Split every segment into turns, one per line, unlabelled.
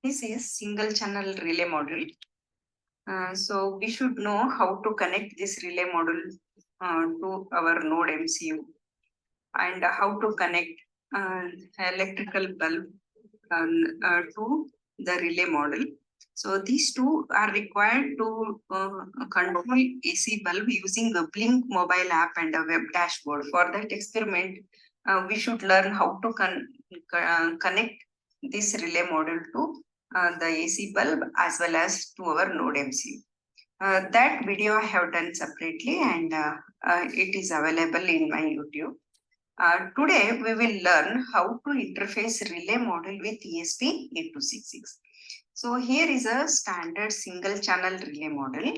This is single channel relay module. So we should know how to connect this relay module to our Nodemcu and how to connect electrical bulb to the relay model. So these two are required to control AC bulb using a Blink mobile app and a web dashboard. For that experiment, we should learn how to connect this relay model to the AC bulb as well as to our Nodemcu. That video I have done separately and it is available in my YouTube. Today we will learn how to interface relay model with ESP8266. So here is a standard single channel relay model.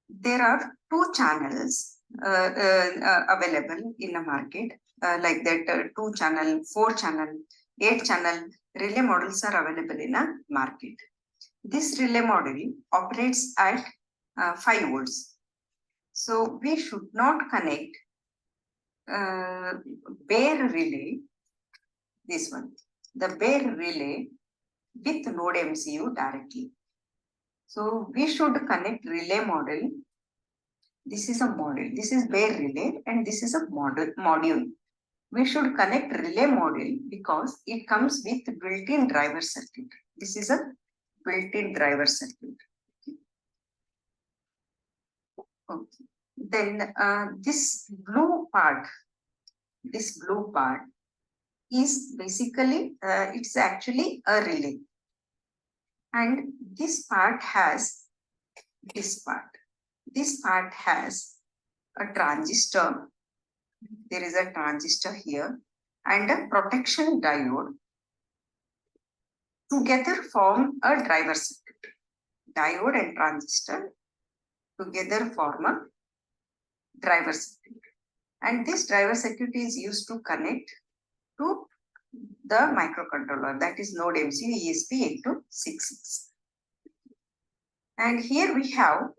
There are two channels available in the market like that 2 channel, 4 channel, 8 channel relay models are available in a market. This relay model operates at 5 volts. So we should not connect bare relay, this one, the bare relay with Nodemcu directly. So we should connect relay model. This is a module. This is bare relay and this is a module. We should connect relay module because it comes with built-in driver circuit. This is a built-in driver circuit. Okay. Then this blue part is basically it's actually a relay, and this part has this part has a transistor. There is a transistor here and a protection diode together form a driver circuit. Diode and transistor together form a driver circuit, and this driver circuit is used to connect to the microcontroller, that is Nodemcu ESP8266. And here we have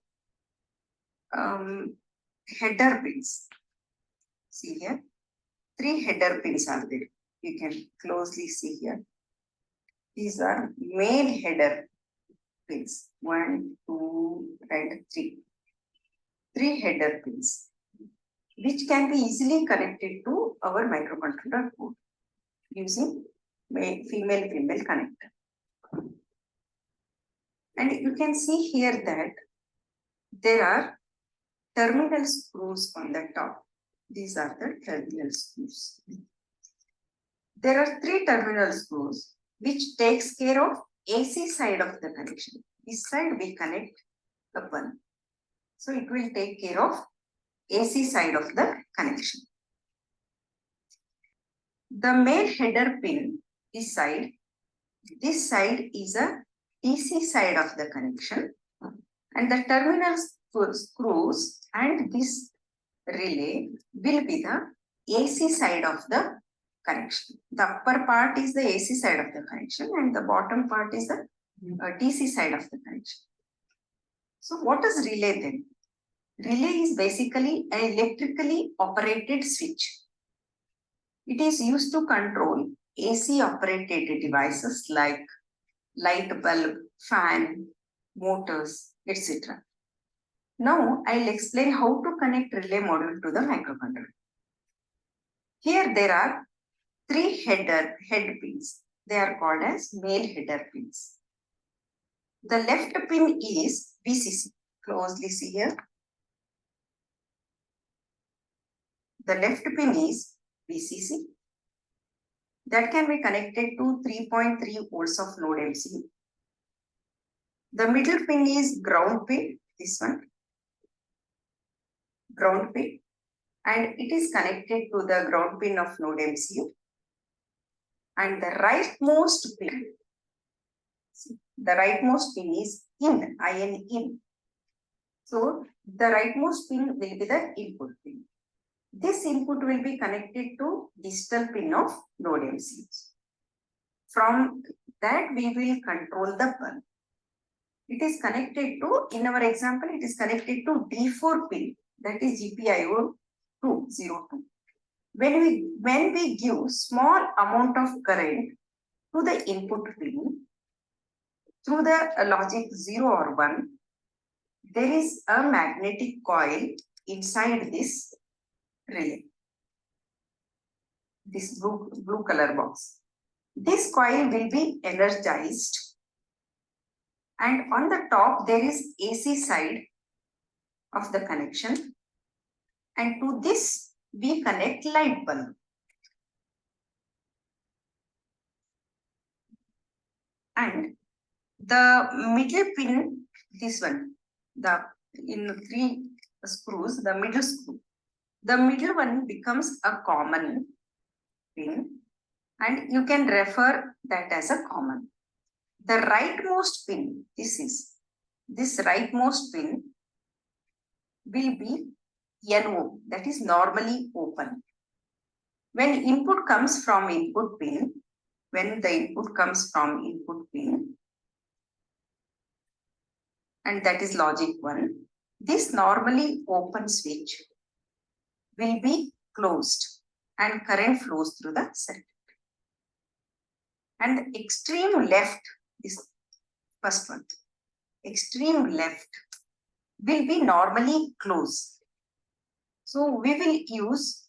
header pins. See here, 3 header pins are there. You can closely see here. These are main header pins. 1, 2, and 3. 3 header pins, which can be easily connected to our microcontroller board using female connector. And you can see here that there are terminal screws on the top. These are the terminal screws. There are 3 terminal screws which takes care of AC side of the connection. This side we connect the bulb. So it will take care of AC side of the connection. The main header pin this side is a DC side of the connection, and the terminal screws and this relay will be the AC side of the connection. The upper part is the AC side of the connection and the bottom part is the DC side of the connection. So what is relay then? Relay is basically an electrically operated switch. It is used to control AC operated devices like light bulb, fan, motors, etc. Now I'll explain how to connect relay module to the microcontroller. Here there are 3 head pins. They are called as male header pins. The left pin is VCC. Closely see here. The left pin is VCC. That can be connected to 3.3 volts of Nodemcu. The middle pin is ground pin, this one, ground pin, and it is connected to the ground pin of Nodemcu. And the rightmost pin, is in, in. So the rightmost pin will be the input pin. This input will be connected to digital pin of Nodemcu. From that we will control the bulb. It is connected to, in our example, it is connected to D4 pin, that is GPIO 202. When we give small amount of current to the input pin through the logic 0 or 1. There is a magnetic coil inside this relay, this blue color box. This coil will be energized, and on the top there is AC side of the connection, and to this we connect light bulb. And the middle pin, this one, the in 3 screws, the middle screw, the middle one becomes a common pin, and you can refer that as a common. The rightmost pin, this rightmost pin will be NO, that is normally open. When input comes from input pin, and that is logic 1, this normally open switch will be closed and current flows through the circuit. And the extreme left, this first one, extreme left will be normally closed. So we will use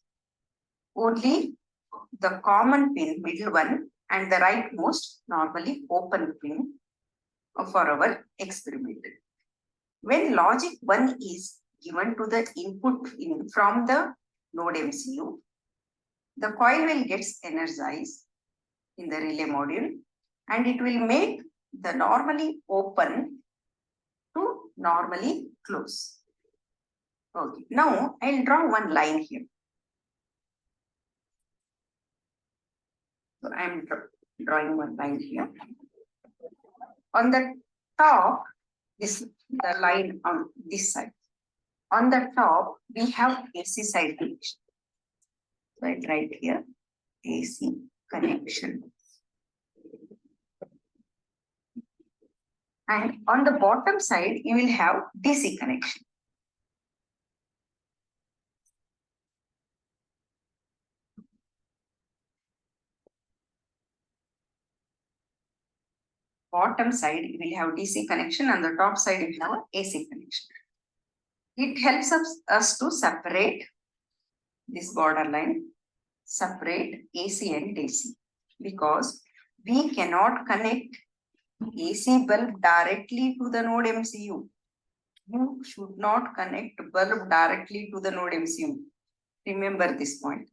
only the common pin, middle one, and the rightmost normally open pin for our experiment. When logic 1 is given to the input pin from the Nodemcu, the coil will get energized in the relay module, and it will make the normally open to normally close. Okay, now I'll draw one line here. So I'm drawing one line here. On the top, the line on this side. On the top, we have AC side connection. So I write here AC connection. And on the bottom side, you will have DC connection. Bottom side, you will have DC connection, and the top side, you will have AC connection. It helps us to separate this borderline, separate AC and DC, because we cannot connect AC bulb directly to the Nodemcu. You should not connect bulb directly to the Nodemcu. Remember this point.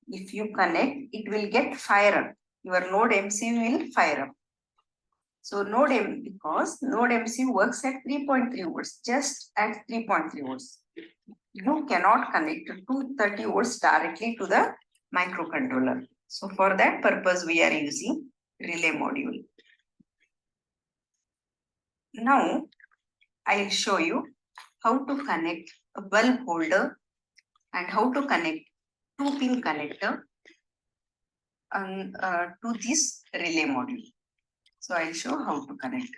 If you connect, it will get fire up. Your Nodemcu will fire up. So because Nodemcu works at 3.3 volts, just at 3.3 volts. You cannot connect 230 volts directly to the microcontroller. So for that purpose, we are using relay module. Now, I'll show you how to connect a bulb holder and how to connect 2-pin connector to this relay module. So I'll show how to connect.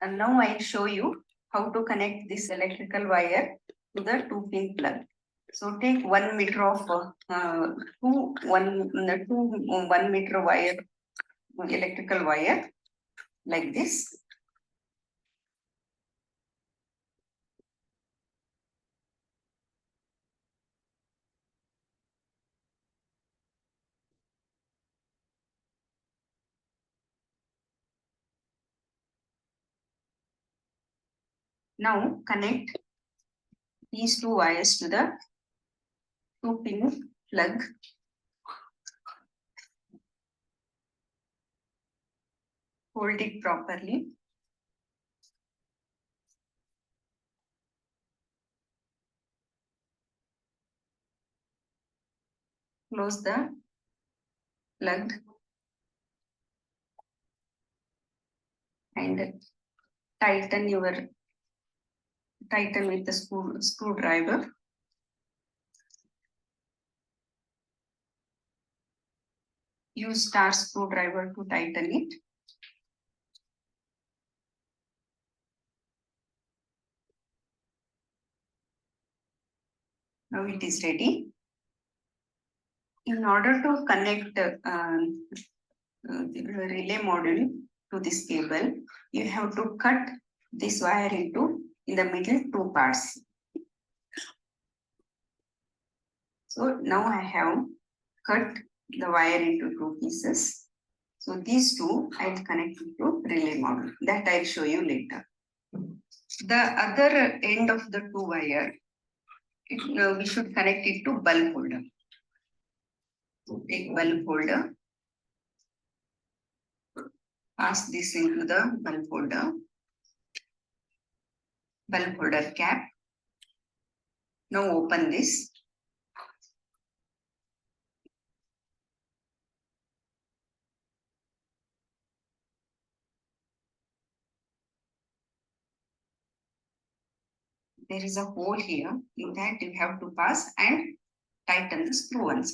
And now I'll show you how to connect this electrical wire to the 2-pin plug. So take 1 meter of 1 meter wire, electrical wire, like this. Now connect these 2 wires to the 2-pin plug. Hold it properly. Close the plug and tighten with the screwdriver. Use star screwdriver to tighten it. Now it is ready. In order to connect the relay module to this cable, you have to cut this wire into in the middle two parts. So now I have cut the wire into two pieces. So these two I will connect it to relay module. That I will show you later. The other end of the two wire, we should connect it to bulb holder. So take bulb holder, pass this into the bulb holder cap. Now open this. There is a hole here. In that you have to pass and tighten the screw once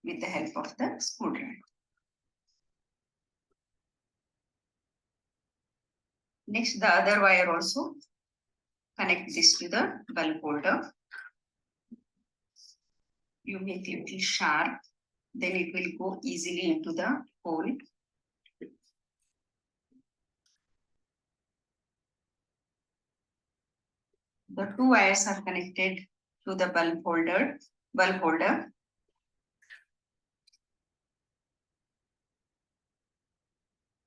with the help of the screwdriver. Next, the other wire also connect this to the bulb holder. You make it little sharp, then it will go easily into the hole. The two wires are connected to the bulb holder.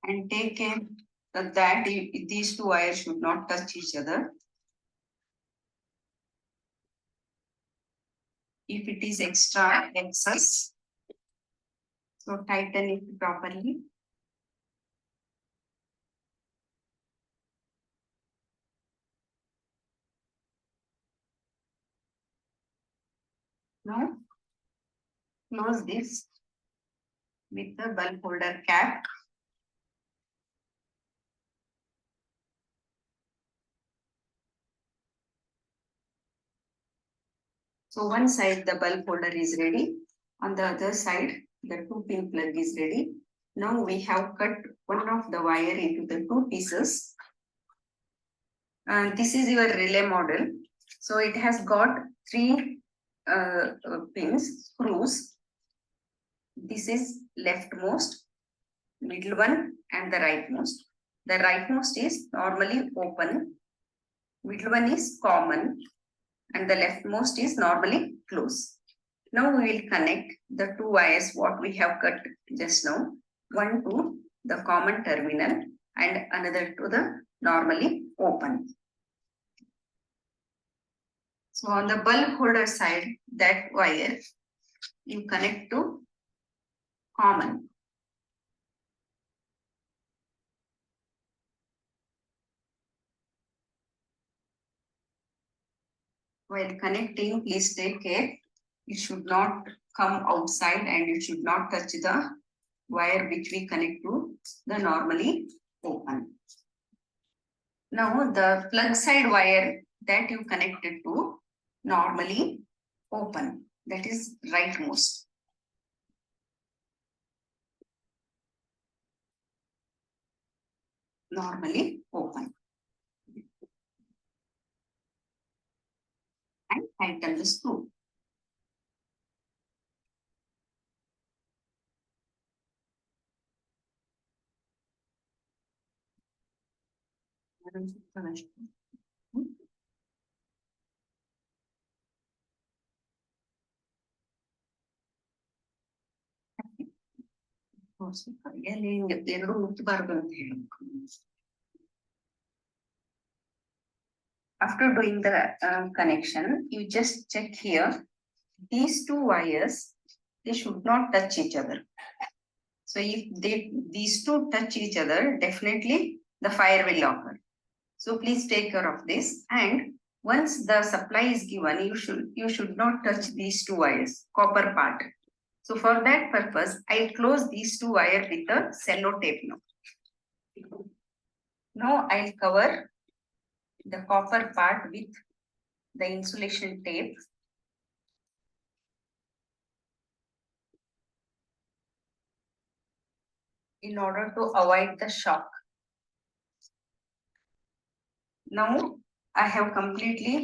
And take care that these two wires should not touch each other. If it is extra excess, so tighten it properly. Now close this with the bulb holder cap. So one side the bulb holder is ready. On the other side, the 2-pin plug is ready. Now we have cut one of the wire into the two pieces. This is your relay model. So it has got three pins, screws. This is leftmost, middle one, and the rightmost. The rightmost is normally open, middle one is common, and the leftmost is normally closed. Now we will connect the two wires what we have cut just now. One to the common terminal and another to the normally open. So on the bulb holder side, that wire you connect to common. While connecting, please take care. It should not come outside and it should not touch the wire which we connect to the normally open. Now the plug side wire that you connected to normally open, that is rightmost. Normally open. And tighten the screw. ಎರಡು ಮುಚ್ಚಬಾರದು ಅಂತ ಹೇಳಿ. After doing the connection, you just check here. These two wires, they should not touch each other. So if these two touch each other, definitely the fire will occur. So please take care of this. And once the supply is given, you should not touch these two wires, copper part. So for that purpose, I close these two wires with a cello tape now. Now I'll cover the copper part with the insulation tape. In order to avoid the shock. Now I have completely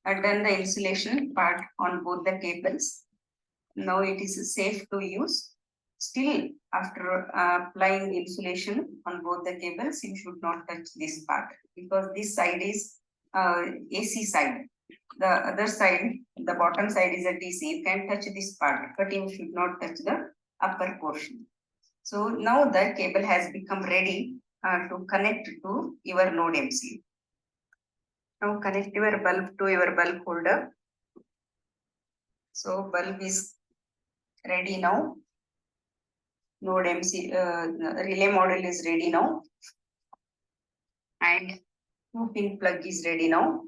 done the insulation part on both the cables. now it is safe to use. Still, after applying insulation on both the cables, you should not touch this part because this side is AC side. The other side, the bottom side is a DC. You can touch this part, but you should not touch the upper portion. So now the cable has become ready to connect to your Nodemcu. Now connect your bulb to your bulb holder. So bulb is ready now. Nodemcu relay model is ready now. And 2-pin plug is ready now.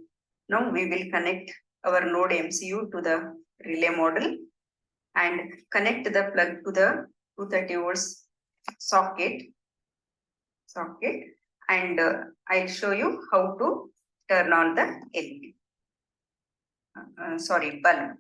Now we will connect our Nodemcu to the relay model and connect the plug to the 230 volts socket and I'll show you how to turn on the LED. Sorry, bulb.